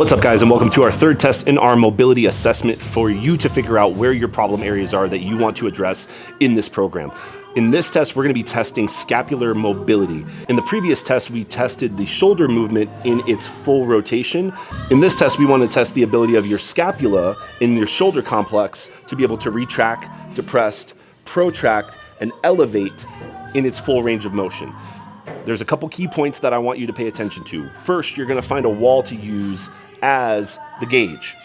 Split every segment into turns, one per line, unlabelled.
What's up, guys, and welcome to our third test in our mobility assessment for you to figure out where your problem areas are that you want to address in this program. In this test, we're going to be testing scapular mobility. In the previous test, we tested the shoulder movement in its full rotation. In this test, we want to test the ability of your scapula in your shoulder complex to be able to retract, depress, protract, and elevate in its full range of motion. There's a couple key points that I want you to pay attention to. First, you're going to find a wall to use as the gauge.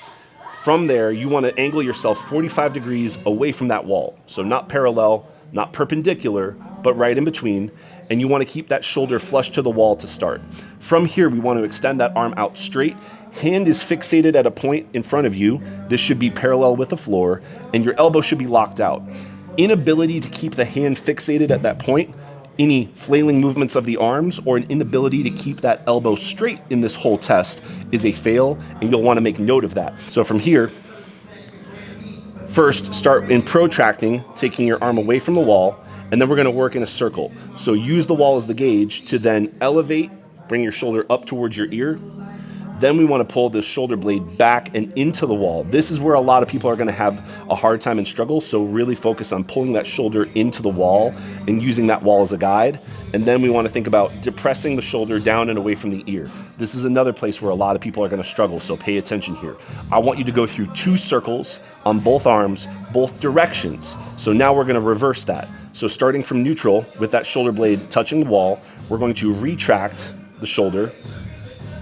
From there, you want to angle yourself 45 degrees away from that wall. So not parallel, not perpendicular, but right in between. And you want to keep that shoulder flush to the wall to start. From here, we want to extend that arm out straight. Hand is fixated at a point in front of you. This should be parallel with the floor, and your elbow should be locked out. Inability to keep the hand fixated at that point, any flailing movements of the arms, or an inability to keep that elbow straight in this whole test is a fail, and you'll want to make note of that. So from here, first start in protracting, taking your arm away from the wall, and then we're going to work in a circle. So use the wall as the gauge to then elevate, bring your shoulder up towards your ear. Then we want to pull the shoulder blade back and into the wall. This is where a lot of people are going to have a hard time and struggle, so really focus on pulling that shoulder into the wall and using that wall as a guide. And then we want to think about depressing the shoulder down and away from the ear. This is another place where a lot of people are going to struggle, so pay attention here. I want you to go through 2 circles on both arms, both directions. So now we're going to reverse that. So starting from neutral with that shoulder blade touching the wall, we're going to retract the shoulder,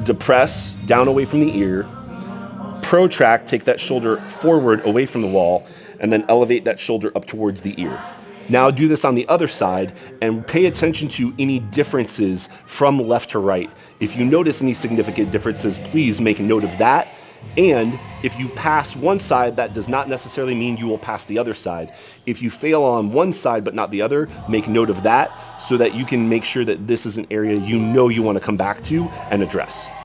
depress down away from the ear, protract, take that shoulder forward away from the wall, and then elevate that shoulder up towards the ear. Now do this on the other side and pay attention to any differences from left to right. If you notice any significant differences, please make note of that. And if you pass one side, that does not necessarily mean you will pass the other side. If you fail on one side but not the other, make note of that so that you can make sure that this is an area you know you want to come back to and address.